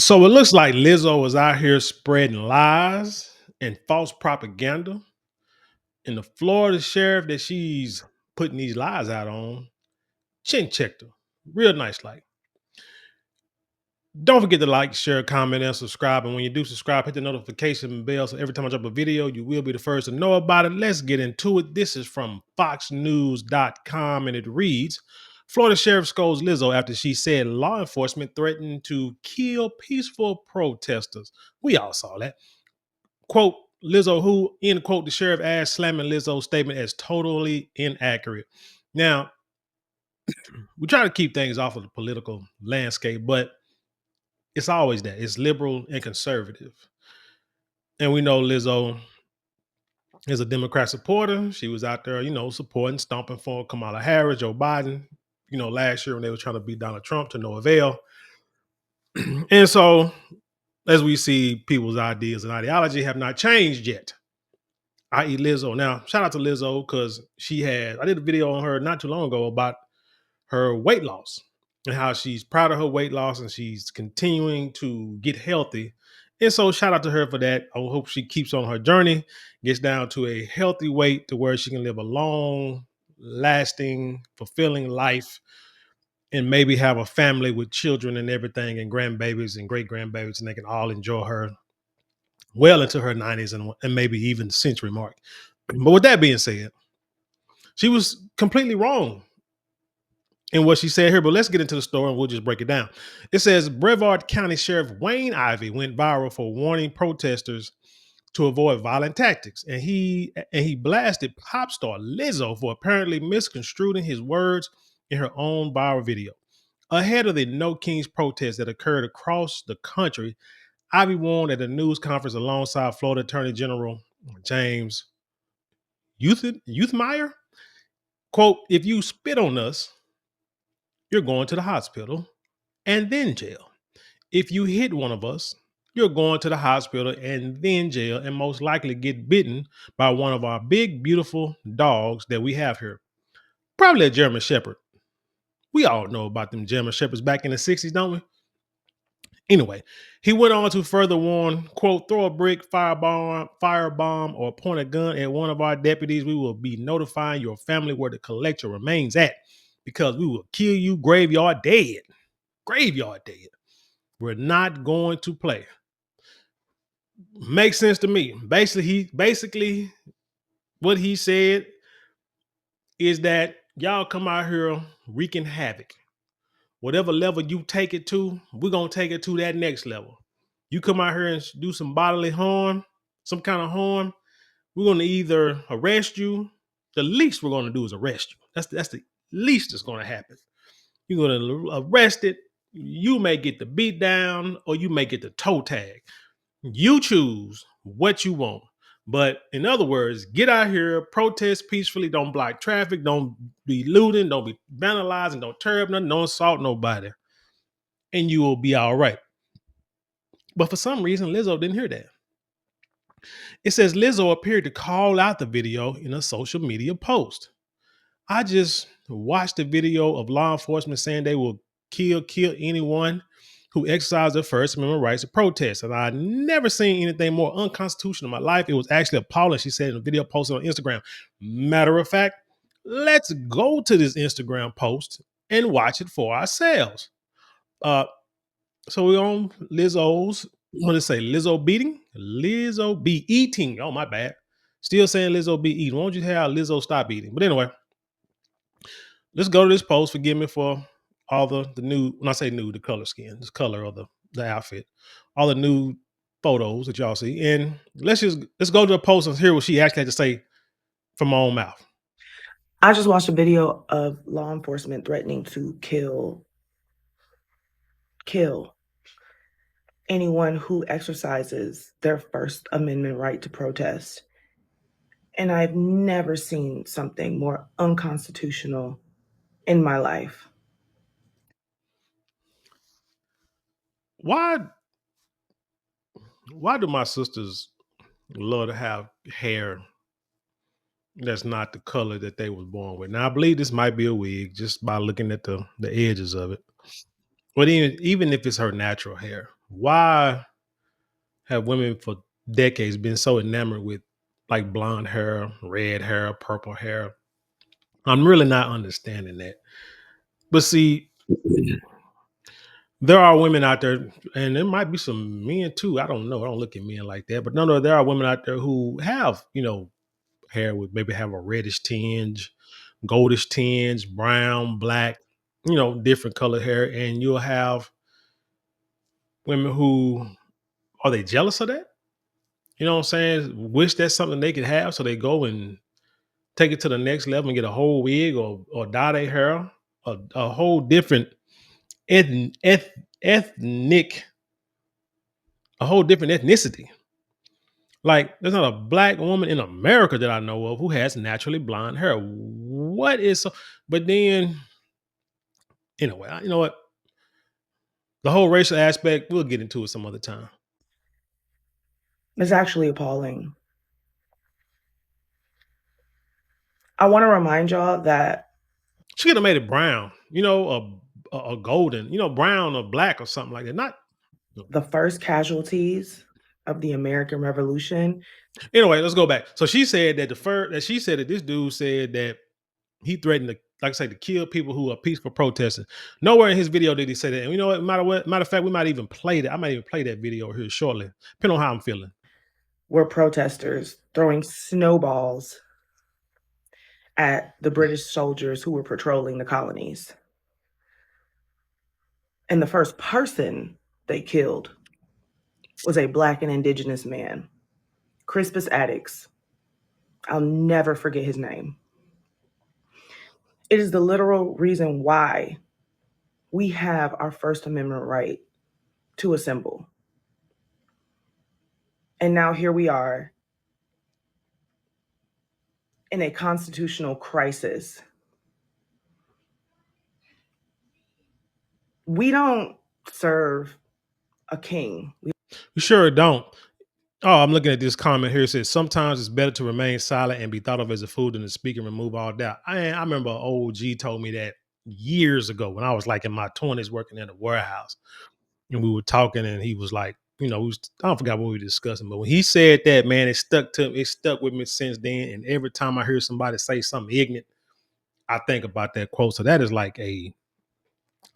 So it looks like Lizzo was out here spreading lies and false propaganda. And the Florida sheriff that she's putting these lies out on, chin checked her. Real nice like. Don't forget to like, share, comment, and subscribe. And when you do subscribe, hit the notification bell so every time I drop a video, you will be the first to know about it. Let's get into it. This is from foxnews.com and it reads, Florida sheriff scolds Lizzo after she said law enforcement threatened to kill peaceful protesters. We all saw that. Quote, Lizzo who, end quote, the sheriff asked, slamming Lizzo's statement as totally inaccurate. Now, we try to keep things off of the political landscape, but it's always that. It's liberal and conservative. And we know Lizzo is a Democrat supporter. She was out there, supporting, stomping for Kamala Harris, Joe Biden, last year when they were trying to beat Donald Trump to no avail. And so, as we see, people's ideas and ideology have not changed yet, i.e. Lizzo. Now, shout out to Lizzo because I did a video on her not too long ago about her weight loss and how she's proud of her weight loss and she's continuing to get healthy. And so shout out to her for that. I hope she keeps on her journey, gets down to a healthy weight to where she can live a long, lasting, fulfilling life and maybe have a family with children and everything and grandbabies and great grandbabies, and they can all enjoy her well into her 90s and maybe even the century mark. But with that being said, she was completely wrong in what she said here, but let's get into the story and we'll just break it down. It says Brevard County Sheriff Wayne Ivey went viral for warning protesters to avoid violent tactics, and he blasted pop star Lizzo for apparently misconstruing his words in her own viral video. Ahead of the No Kings protest that occurred across the country, Ivey warned at a news conference alongside Florida Attorney General James Youthmeyer, quote, if you spit on us, you're going to the hospital and then jail. If you hit one of us, you're going to the hospital and then jail, and most likely get bitten by one of our big, beautiful dogs that we have here. Probably a German Shepherd. We all know about them German Shepherds back in the 60s, don't we? Anyway, he went on to further warn, quote, throw a brick, firebomb, or point a gun at one of our deputies. We will be notifying your family where to collect your remains at because we will kill you graveyard dead. Graveyard dead. We're not going to play. Makes sense to me. Basically what he said is that y'all come out here wreaking havoc. Whatever level you take it to, we're gonna take it to that next level. You come out here and do some bodily harm, some kind of harm, we're gonna either arrest you. The least we're gonna do is arrest you. That's the least that's gonna happen. You're gonna arrest it. You may get the beat down, or you may get the toe tag. You choose what you want. But in other words, get out here, protest peacefully, don't block traffic, don't be looting, don't be vandalizing, don't tear up nothing, don't assault nobody, and you will be all right. But for some reason, Lizzo didn't hear that. It says Lizzo appeared to call out the video in a social media post. I just watched the video of law enforcement saying they will kill anyone who exercised their First Amendment rights to protest. And I've never seen anything more unconstitutional in my life. It was actually appalling, she said in a video posted on Instagram. Matter of fact, let's go to this Instagram post and watch it for ourselves. So we're on Lizzo's, I want to say Lizzo beating, Lizzo be eating. Oh, my bad. Still saying Lizzo be eating. Why don't you have Lizzo stop eating? But anyway, let's go to this post. Forgive me for all the new, when I say new, the color scheme, this color of the outfit, all the new photos that y'all see. And let's go to the post and hear what she actually had to say from my own mouth. I just watched a video of law enforcement threatening to kill anyone who exercises their First Amendment right to protest. And I've never seen something more unconstitutional in my life. Why do my sisters love to have hair that's not the color that they was born with? Now I believe this might be a wig just by looking at the edges of it. But even if it's her natural hair, Why have women for decades been so enamored with like blonde hair, red hair, purple hair? I'm really not understanding that. But see, there are women out there, and there might be some men too. I don't know. I don't look at men like that, but no, there are women out there who have, hair with maybe have a reddish tinge, goldish tinge, brown, black, different colored hair, and you'll have women who are they jealous of that? You know what I'm saying? Wish that's something they could have, so they go and take it to the next level and get a whole wig or dye their hair, a whole different eth- eth- ethnic, a whole different ethnicity. Like, there's not a black woman in America that I know of who has naturally blonde hair. What is so? But then, anyway, you know what? The whole racial aspect, we'll get into it some other time. It's actually appalling. I want to remind y'all that She could have made it brown, a golden, brown or black or something like that. Not the first casualties of the American Revolution anyway. Let's go back. So she said that she said that this dude said that he threatened to, like I say, to kill people who are peaceful protesting. Nowhere in his video did he say that. And you know what? Matter of fact, we might even play that. I might even play that video here shortly, depending on how I'm feeling. were protesters throwing snowballs at the British soldiers who were patrolling the colonies. And the first person they killed was a Black and Indigenous man, Crispus Attucks. I'll never forget his name. It is the literal reason why we have our First Amendment right to assemble. And now here we are in a constitutional crisis. We don't serve a king. We sure don't. Oh, I'm looking at this comment here. It says, sometimes it's better to remain silent and be thought of as a fool than to speak and remove all doubt. I remember an old G told me that years ago when I was like in my 20s working in a warehouse. And we were talking and he was like, I don't forget what we were discussing, but when he said that, man, it stuck with me since then. And every time I hear somebody say something ignorant, I think about that quote. So that is like a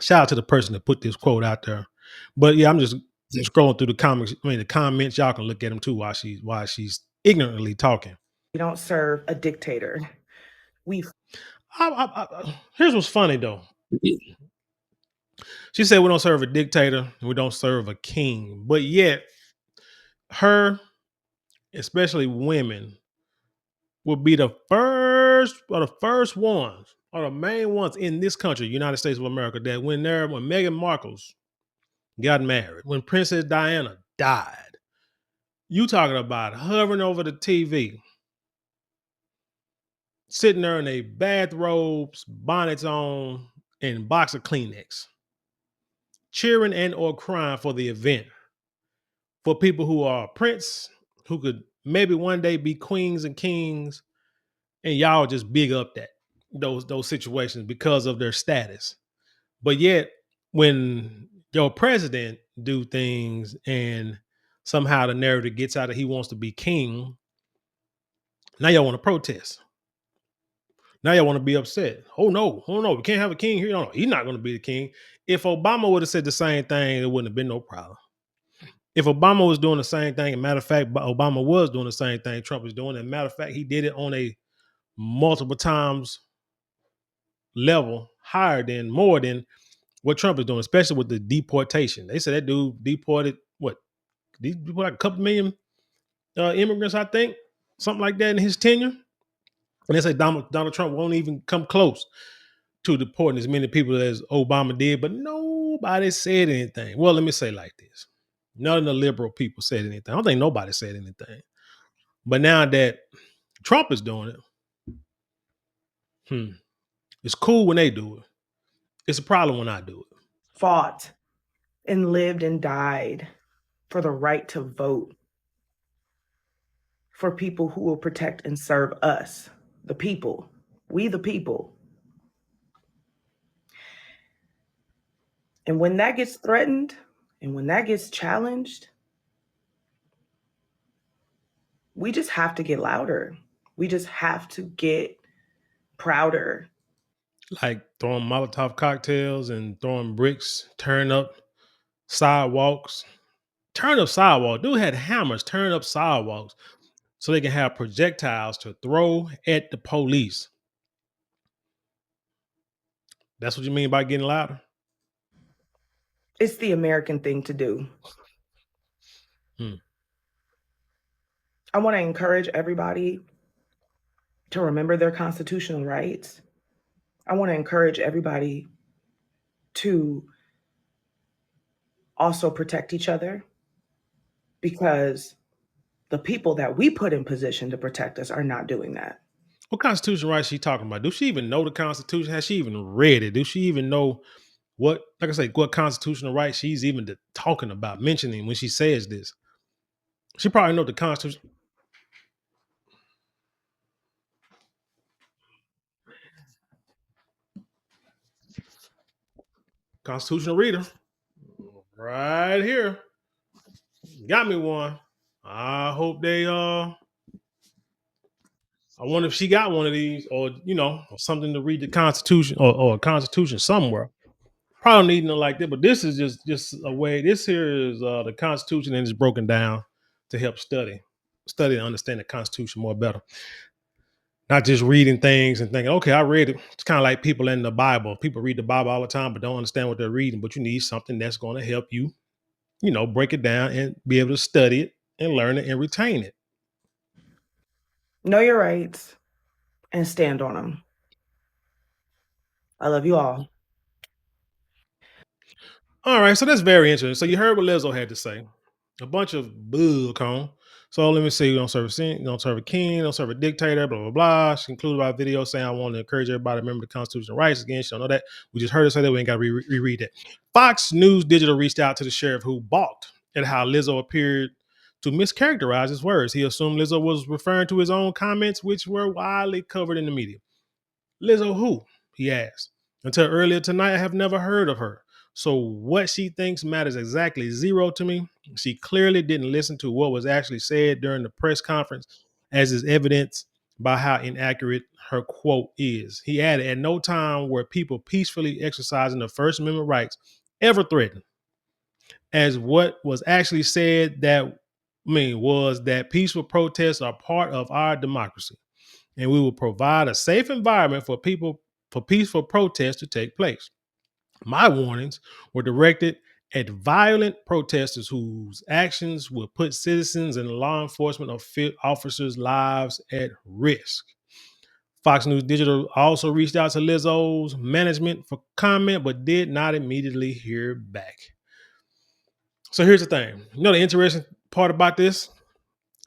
shout out to the person that put this quote out there. But yeah, I'm just scrolling through the the comments. Y'all can look at them too while she's ignorantly talking. We don't serve a dictator. Here's what's funny though. She said we don't serve a dictator and we don't serve a king, but yet her, especially women, will be the first ones or the main ones in this country, United States of America, that when Meghan Markle's got married, when Princess Diana died, you talking about hovering over the TV, sitting there in their bathrobes, bonnets on, and box of Kleenex, cheering and or crying for the event. For people who are prince, who could maybe one day be queens and kings, and y'all just big up those situations because of their status. But yet, when your president do things and somehow the narrative gets out that he wants to be king, now y'all want to protest. Now y'all want to be upset. Oh no, we can't have a king here. No, he's not going to be the king. If Obama would have said the same thing, it wouldn't have been no problem. If Obama was doing the same thing, and matter of fact, Obama was doing the same thing Trump was doing, and matter of fact, he did it on a multiple times level higher than more than what Trump is doing, especially with the deportation. They said that dude deported like a couple million immigrants, I think, something like that in his tenure. And they say Donald Trump won't even come close to deporting as many people as Obama did, but nobody said anything. Well, let me say like this. None of the liberal people said anything. I don't think nobody said anything. But now that Trump is doing it, it's cool when they do it. It's a problem when I do it. Fought and lived and died for the right to vote, for people who will protect and serve us, the people, we the people. And when that gets threatened, And when that gets challenged, we just have to get louder. We just have to get prouder. Like throwing Molotov cocktails and throwing bricks, turn up sidewalks. Turn up sidewalk. Dude had hammers, turn up sidewalks so they can have projectiles to throw at the police. That's what you mean by getting louder? It's the American thing to do. Hmm. I want to encourage everybody to remember their constitutional rights. I want to encourage everybody to also protect each other because the people that we put in position to protect us are not doing that. What constitutional rights she talking about? Does she even know the Constitution? Has she even read it? Does she even know what, like I say, what constitutional rights she's even talking about, mentioning when she says this? She probably know the constitutional reader right here. Got me one. I hope they I wonder if she got one of these, or or something to read the Constitution, or a Constitution somewhere. Probably needing it like that, but this is just a way. This here is the Constitution, and it's broken down to help study and understand the Constitution more better. Not just reading things and thinking, okay, I read it. It's kind of like people in the Bible. People read the Bible all the time, but don't understand what they're reading. But you need something that's going to help you, break it down and be able to study it and learn it and retain it. Know your rights and stand on them. I love you all. All right, so that's very interesting. So you heard what Lizzo had to say. A bunch of bull cone. So let me see. You don't serve a saint, you don't serve a king, you don't serve a dictator, blah, blah, blah. She included our video saying, I want to encourage everybody to remember the Constitution and rights. Again, she don't know that. We just heard her say that. We ain't got to reread it. Fox News Digital reached out to the sheriff who balked at how Lizzo appeared to mischaracterize his words. He assumed Lizzo was referring to his own comments, which were widely covered in the media. Lizzo who? He asked. Until earlier tonight, I have never heard of her. So what she thinks matters exactly zero to me. She clearly didn't listen to what was actually said during the press conference, as is evidenced by how inaccurate her quote is. He added, at no time were people peacefully exercising the First Amendment rights ever threatened. As what was actually said was that peaceful protests are part of our democracy, and we will provide a safe environment for peaceful protests to take place. My warnings were directed at violent protesters whose actions will put citizens and law enforcement officers' lives at risk. Fox News Digital also reached out to Lizzo's management for comment, but did not immediately hear back. So here's the thing. The interesting part about this,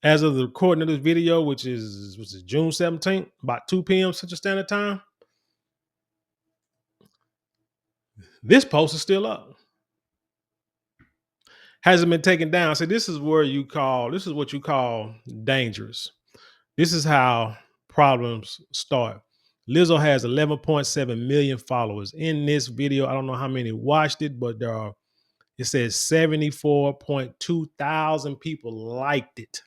as of the recording of this video, which is June 17th, about 2 p.m. Central Standard Time, this post is still up. Hasn't been taken down. So this is what you call dangerous. This is how problems start. Lizzo has 11.7 million followers. In this video, I don't know how many watched it, but it says 74.2 thousand people liked it.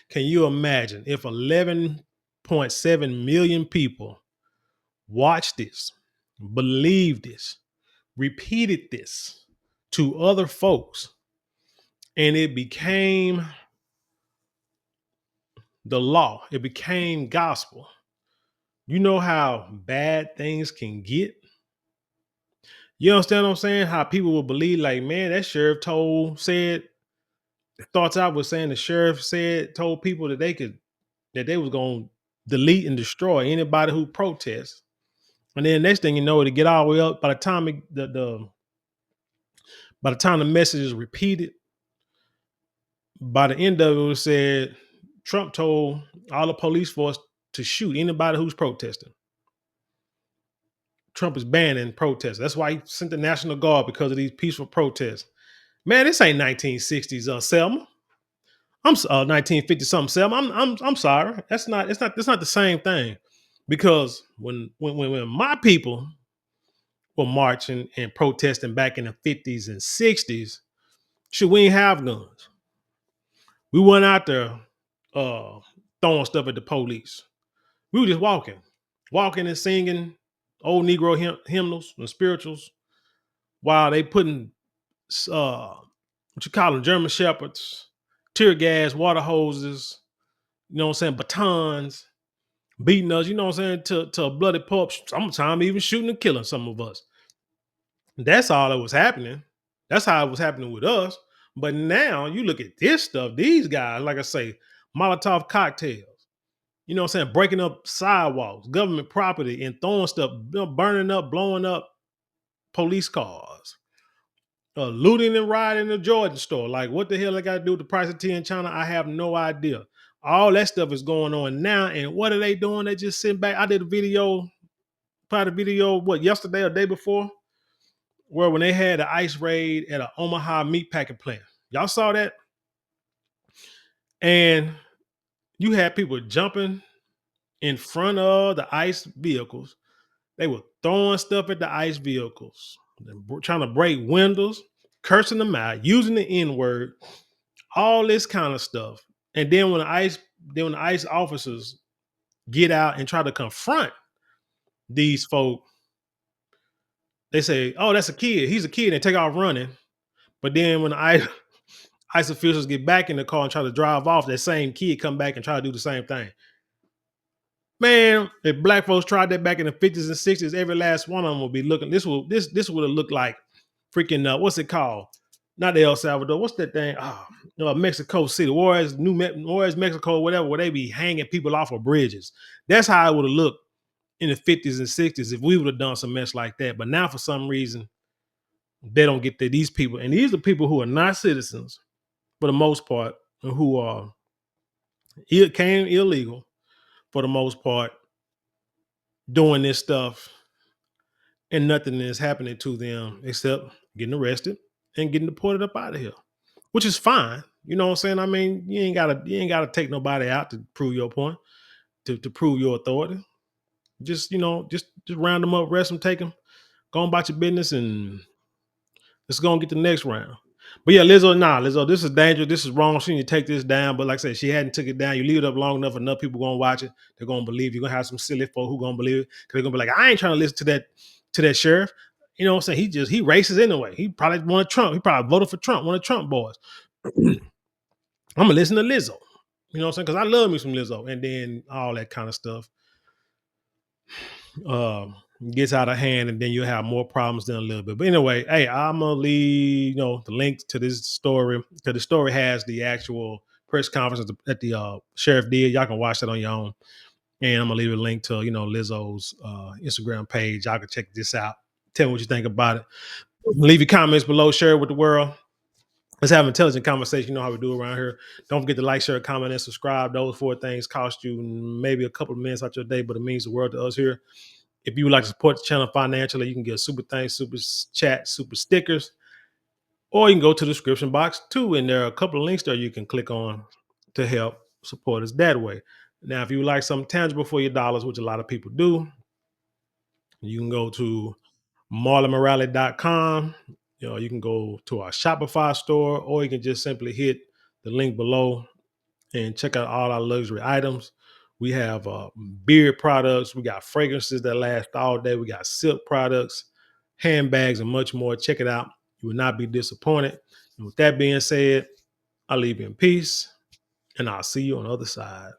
Can you imagine if 11.7 million people watched this, believed this, repeated this to other folks, and it became the law, it became gospel? You know how bad things can get? You understand what I'm saying? How people will believe, like, man, that sheriff thoughts I was saying the sheriff told people that they was going to delete and destroy anybody who protests. And then next thing you know, to get all the way up, by the time the message is repeated, by the end of it, it said Trump told all the police force to shoot anybody who's protesting. Trump is banning protests. That's why he sent the National Guard, because of these peaceful protests. Man, this ain't 1960s, Selma. I'm 1950 something, Selma. I'm sorry. It's not the same thing, because when my people were marching and protesting back in the 50s and 60s, should we ain't have guns. We went out there uh, throwing stuff at the police. We were just walking and singing old Negro hymnals and spirituals while they putting what you call them, German shepherds, tear gas, water hoses, you know what I'm saying, batons, beating us, you know what I'm saying, to a bloody pulp. Sometimes even shooting and killing some of us. That's all that was happening. That's how it was happening with us. But now you look at this stuff, these guys, like I say, Molotov cocktails, you know what I'm saying, breaking up sidewalks, government property, and throwing stuff, burning up, blowing up police cars, looting and rioting in the Jordan store. Like, what the hell I got to do with the price of tea in China? I have no idea. All that stuff is going on now. And what are they doing? They just sitting back. I did a video, probably a video, yesterday or day before, where when they had the ICE raid at an Omaha meat packing plant. Y'all saw that? And you had people jumping in front of the ICE vehicles. They were throwing stuff at the ICE vehicles, trying to break windows, cursing them out, using the N-word, all this kind of stuff. And then when the ICE officers get out and try to confront these folk, they say, "Oh, that's a kid. He's a kid," and take off running. But then when the ICE officials get back in the car and try to drive off, that same kid come back and try to do the same thing. Man, if black folks tried that back in the 50s and 60s, every last one of them would be looking. This would have looked like freaking what's it called? Not El Salvador. What's that thing? Mexico City, Juarez, Mexico, whatever, where they be hanging people off of bridges. That's how it would have looked in the 50s and 60s if we would have done some mess like that. But now, for some reason, they don't get that. These people, and these are people who are not citizens for the most part, and who are came illegal for the most part, doing this stuff, and nothing is happening to them except getting arrested and getting deported up out of here, which is fine. You know what I'm saying? I mean, you ain't gotta take nobody out to prove your point, to prove your authority. Just just round them up, arrest them, take them, go on about your business, and let's go and get the next round. But yeah, Lizzo, this is dangerous. This is wrong. She need to take this down. But like I said, she hadn't took it down. You leave it up long enough people gonna watch it. They're gonna believe. You're gonna have some silly folk who gonna believe it. Cause they're gonna be like, I ain't trying to listen to that sheriff. You know what I'm saying? He racist anyway. He probably wanted Trump. He probably voted for Trump, one of Trump boys. I'm gonna listen to Lizzo. You know what I'm saying? Because I love me some Lizzo. And then all that kind of stuff gets out of hand, and then you'll have more problems than a little bit. But anyway, hey, I'm gonna leave the link to this story, because the story has the actual press conference that the sheriff did. Y'all can watch that on your own. And I'm gonna leave a link to Lizzo's Instagram page. Y'all can check this out. Tell me what you think about it. Leave your comments below. Share it with the world. Let's have an intelligent conversation. You know how we do around here. Don't forget to like, share, comment, and subscribe. Those 4 things cost you maybe a couple of minutes out your day, but it means the world to us here. If you would like to support the channel financially, you can get super thanks, super chat, super stickers, or you can go to the description box too. And there are a couple of links there you can click on to help support us that way. Now, if you would like something tangible for your dollars, which a lot of people do, you can go to marlonmorale.com. You can go to our Shopify store, or you can just simply hit the link below and check out all our luxury items. We have beard products. We got fragrances that last all day. We got silk products, handbags, and much more. Check it out. You will not be disappointed. And with that being said, I'll leave you in peace, and I'll see you on the other side.